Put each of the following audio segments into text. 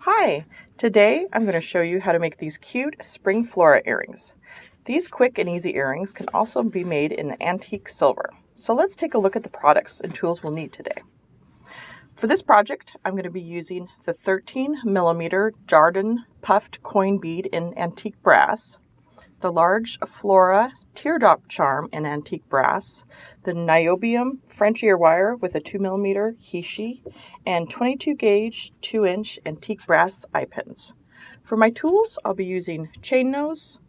Hi! Today I'm going to show you how to make these cute Spring Flora earrings. These quick and easy earrings can also be made in antique silver. So let's take a look at the products and tools we'll need today. For this project, I'm going to be using the 13mm Jardin puffed coin bead in antique brass, the large Flora teardrop charm in antique brass, the Niobium French ear wire with a 2mm Heishi, and 22 gauge 2-inch antique brass eye pins. For my tools, I'll be using chain nose,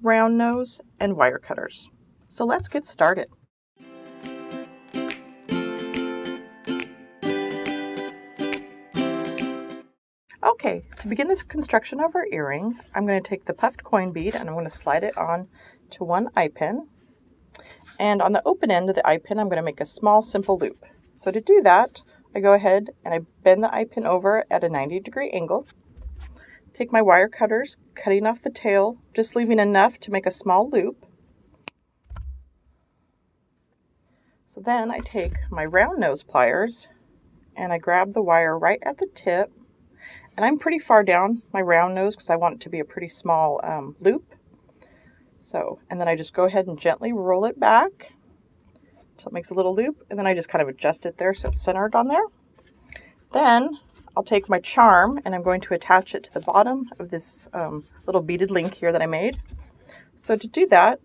round nose, and wire cutters. So let's get started. Okay, to begin this construction of our earring, I'm going to take the puffed coin bead and I'm going to slide it on to one eye pin. And on the open end of the eye pin, I'm going to make a small simple loop. So to do that, I go ahead and I bend the eye pin over at a 90-degree angle. Take my wire cutters, cutting off the tail, just leaving enough to make a small loop. So then I take my round nose pliers and I grab the wire right at the tip. And I'm pretty far down my round nose because I want it to be a pretty small loop. And then I just go ahead and gently roll it back until it makes a little loop. And then I just kind of adjust it there so it's centered on there. Then I'll take my charm and I'm going to attach it to the bottom of this little beaded link here that I made. So to do that,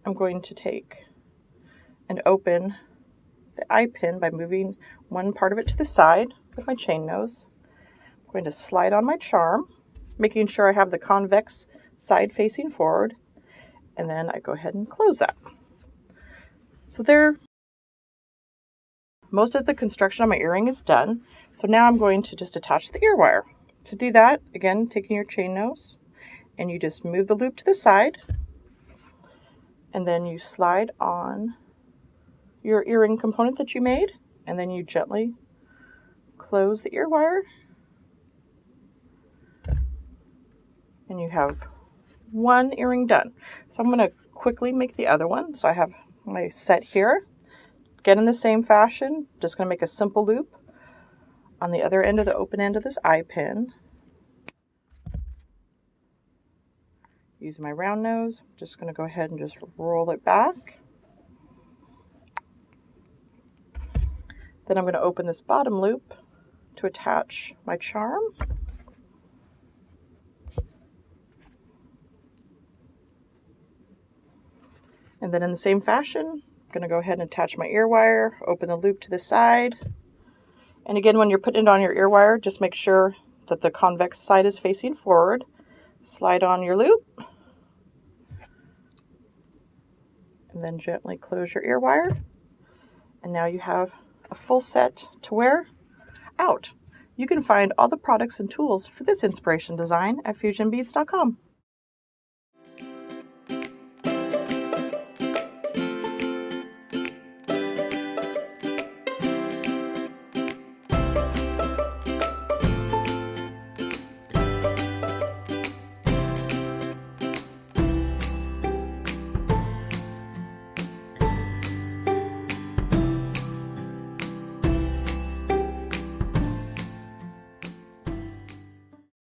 I'm going to take and open the eye pin by moving one part of it to the side with my chain nose. I'm going to slide on my charm, making sure I have the convex side facing forward, and then I go ahead and close that. So there, most of the construction on my earring is done. So now I'm going to just attach the ear wire. To do that, again, taking your chain nose, and you just move the loop to the side, and then you slide on your earring component that you made, and then you gently close the ear wire, and you have one earring done. So I'm going to quickly make the other one. So I have my set here. Again, in the same fashion, just going to make a simple loop on the other end of the open end of this eye pin. Using my round nose, just going to go ahead and just roll it back. Then I'm going to open this bottom loop to attach my charm. And then in the same fashion, I'm going to go ahead and attach my ear wire, open the loop to the side. And again, when you're putting it on your ear wire, just make sure that the convex side is facing forward. Slide on your loop. And then gently close your ear wire. And now you have a full set to wear out. You can find all the products and tools for this inspiration design at fusionbeads.com.